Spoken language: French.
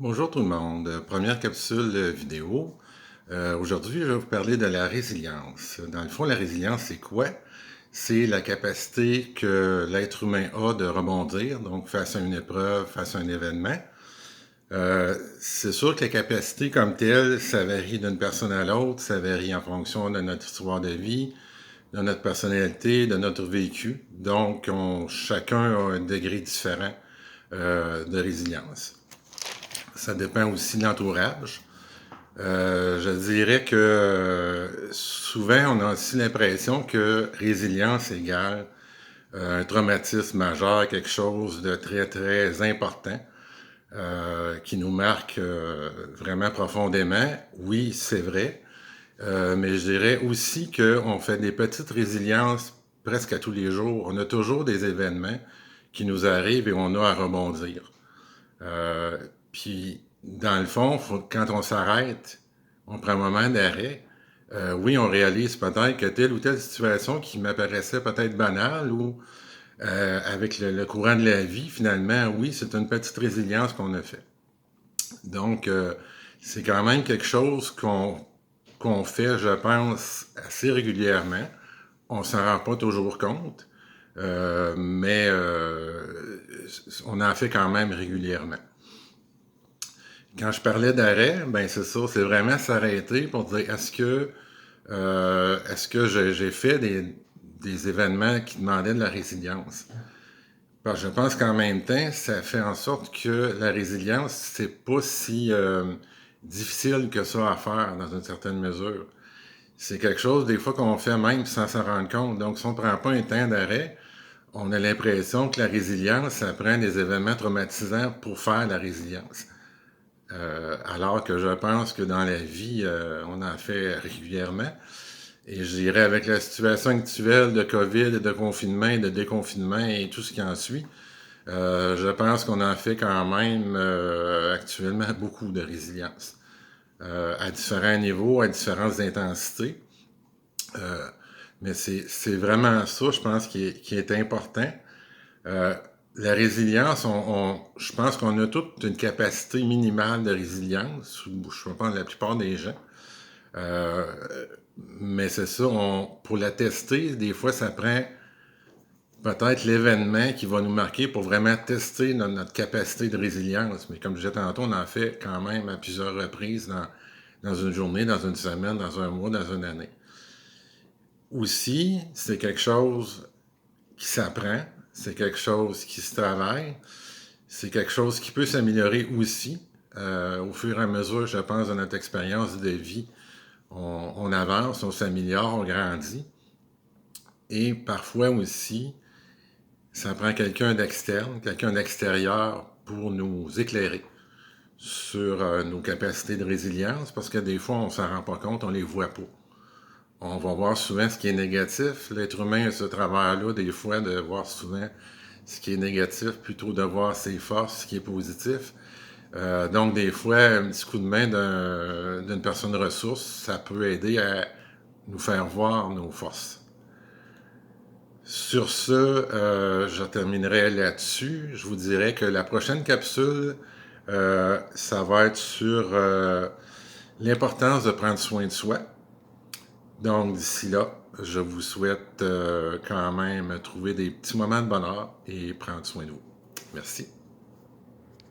Bonjour tout le monde. Première capsule vidéo. Aujourd'hui, je vais vous parler de la résilience. Dans le fond, la résilience, c'est quoi? C'est la capacité que l'être humain a de rebondir, donc face à une épreuve, face à un événement. C'est sûr que la capacité comme telle, ça varie d'une personne à l'autre, ça varie en fonction de notre histoire de vie, de notre personnalité, de notre vécu. Donc, chacun a un degré différent de résilience. Ça dépend aussi de l'entourage. Je dirais que souvent, on a aussi l'impression que résilience égale un traumatisme majeur, quelque chose de très, très important qui nous marque vraiment profondément. Oui, c'est vrai, mais je dirais aussi qu'on fait des petites résiliences presque à tous les jours. On a toujours des événements qui nous arrivent et on a à rebondir. Euh, Puis, dans le fond, quand on s'arrête, on prend un moment d'arrêt. Oui, on réalise peut-être que telle ou telle situation qui m'apparaissait peut-être banale ou avec le courant de la vie, finalement, oui, c'est une petite résilience qu'on a fait. Donc, c'est quand même quelque chose qu'on fait, je pense, assez régulièrement. On s'en rend pas toujours compte, mais on en fait quand même régulièrement. Quand je parlais d'arrêt, ben c'est ça, c'est vraiment s'arrêter pour dire est-ce que j'ai fait des événements qui demandaient de la résilience? Parce que je pense qu'en même temps, ça fait en sorte que la résilience, c'est pas si difficile que ça à faire dans une certaine mesure. C'est quelque chose des fois qu'on fait même sans s'en rendre compte. Donc, si on ne prend pas un temps d'arrêt, on a l'impression que la résilience, ça prend des événements traumatisants pour faire la résilience. Alors que je pense que dans la vie, on en fait régulièrement. Et je dirais avec la situation actuelle de COVID, de confinement et de déconfinement et tout ce qui en suit, je pense qu'on en fait quand même actuellement beaucoup de résilience. À différents niveaux, à différentes intensités. Euh, mais c'est vraiment ça, je pense, qui est important. Euh, la résilience, je pense qu'on a toute une capacité minimale de résilience, je pense la plupart des gens. Euh, mais c'est ça, pour la tester, des fois, ça prend peut-être l'événement qui va nous marquer pour vraiment tester notre capacité de résilience. Mais comme je disais tantôt, on en fait quand même à plusieurs reprises dans une journée, dans une semaine, dans un mois, dans une année. Aussi, c'est quelque chose qui s'apprend, c'est quelque chose qui se travaille, c'est quelque chose qui peut s'améliorer aussi. Au fur et à mesure, je pense, de notre expérience de vie, on avance, on s'améliore, on grandit. Et parfois aussi, ça prend quelqu'un d'externe, quelqu'un d'extérieur pour nous éclairer sur nos capacités de résilience, parce que des fois, on ne s'en rend pas compte, on ne les voit pas. On va voir souvent ce qui est négatif. L'être humain a ce travers-là, des fois, de voir souvent ce qui est négatif, plutôt de voir ses forces, ce qui est positif. Donc, des fois, un petit coup de main d'une personne ressource, ça peut aider à nous faire voir nos forces. Sur ce, je terminerai là-dessus. Je vous dirais que la prochaine capsule, ça va être sur l'importance de prendre soin de soi. Donc, d'ici là, je vous souhaite quand même trouver des petits moments de bonheur et prendre soin de vous. Merci.